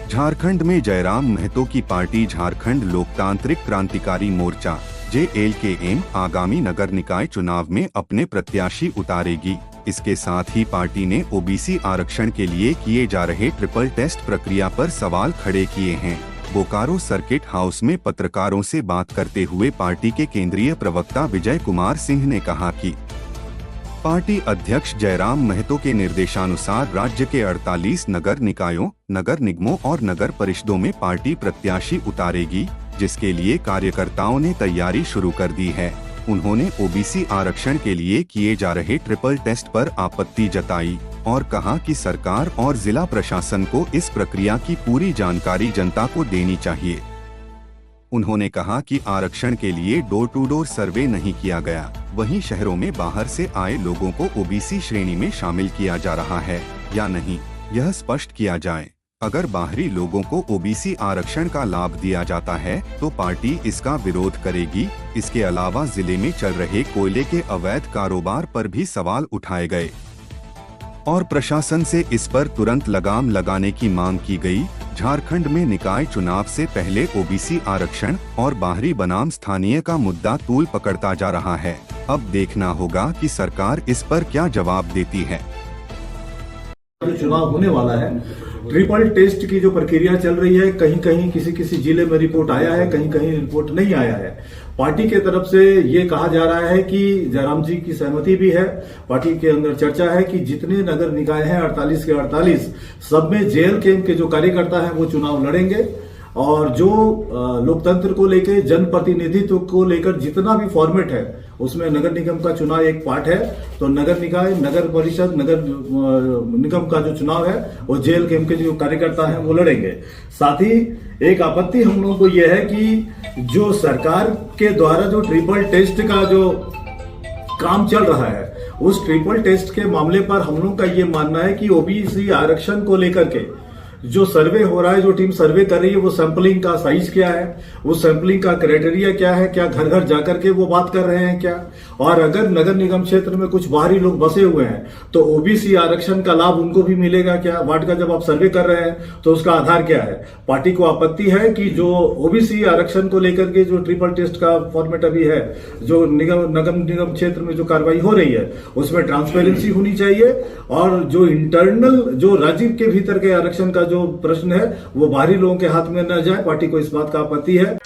झारखंड में जयराम महतो की पार्टी झारखंड लोकतांत्रिक क्रांतिकारी मोर्चा JLKM आगामी नगर निकाय चुनाव में अपने प्रत्याशी उतारेगी। इसके साथ ही पार्टी ने OBC आरक्षण के लिए किए जा रहे ट्रिपल टेस्ट प्रक्रिया पर सवाल खड़े किए हैं। बोकारो सर्किट हाउस में पत्रकारों से बात करते हुए पार्टी के केंद्रीय प्रवक्ता विजय कुमार सिंह ने कहा कि पार्टी अध्यक्ष जयराम महतो के निर्देशानुसार राज्य के 48 नगर निकायों, नगर निगमों और नगर परिषदों में पार्टी प्रत्याशी उतारेगी, जिसके लिए कार्यकर्ताओं ने तैयारी शुरू कर दी है। उन्होंने OBC आरक्षण के लिए किए जा रहे ट्रिपल टेस्ट पर आपत्ति जताई और कहा कि सरकार और जिला प्रशासन को इस प्रक्रिया की पूरी जानकारी जनता को देनी चाहिए। उन्होंने कहा कि आरक्षण के लिए डोर टू डोर सर्वे नहीं किया गया, वहीं शहरों में बाहर से आए लोगों को OBC श्रेणी में शामिल किया जा रहा है या नहीं, यह स्पष्ट किया जाए। अगर बाहरी लोगों को OBC आरक्षण का लाभ दिया जाता है तो पार्टी इसका विरोध करेगी। इसके अलावा जिले में चल रहे कोयले के अवैध कारोबार पर भी सवाल उठाए गए और प्रशासन से इस पर तुरंत लगाम लगाने की मांग की गई। झारखंड में निकाय चुनाव से पहले OBC आरक्षण और बाहरी बनाम स्थानीय का मुद्दा तूल पकड़ता जा रहा है। अब देखना होगा कि सरकार इस पर क्या जवाब देती है। चुनाव होने वाला है, ट्रिपल टेस्ट की जो प्रक्रिया चल रही है, कहीं कहीं किसी जिले में रिपोर्ट आया है, कहीं कहीं रिपोर्ट नहीं आया है। पार्टी के तरफ से ये कहा जा रहा है कि जयराम जी की सहमति भी है। पार्टी के अंदर चर्चा है कि जितने नगर निकाय हैं 48 के 48 सब में JLKM के जो कार्यकर्ता हैं वो चुनाव लड़ेंगे और जो लोकतंत्र को लेकर, जनप्रतिनिधित्व को लेकर जितना भी फॉर्मेट है उसमें नगर निगम का चुनाव एक पार्ट है। तो नगर निकाय, नगर परिषद, नगर निगम का जो चुनाव है वो JLKM के जो कार्यकर्ता हैं वो लड़ेंगे। साथ ही एक आपत्ति हम लोगों को यह है कि जो सरकार के द्वारा जो ट्रिपल टेस्ट का जो काम चल रहा है, उस ट्रिपल टेस्ट के मामले पर हम लोग का ये मानना है कि OBC आरक्षण को लेकर के जो सर्वे हो रहा है, जो टीम सर्वे कर रही है, वो सैंपलिंग का साइज क्या है, वो सैंपलिंग का क्राइटेरिया क्या है, क्या घर घर जाकर के वो बात कर रहे हैं क्या, और अगर नगर निगम क्षेत्र में कुछ बाहरी लोग बसे हुए हैं तो OBC आरक्षण का लाभ उनको भी मिलेगा क्या। वार्ड का जब आप सर्वे कर रहे हैं तो उसका आधार क्या है। पार्टी को आपत्ति है कि जो OBC आरक्षण को लेकर के जो ट्रिपल टेस्ट का फॉर्मेट अभी है, जो नगर निगम क्षेत्र में जो कार्रवाई हो रही है उसमें ट्रांसपेरेंसी होनी चाहिए और जो इंटरनल, जो राज्य के भीतर के आरक्षण का जो प्रश्न है वो बाहरी लोगों के हाथ में न जाए। पार्टी को इस बात का आपत्ति है।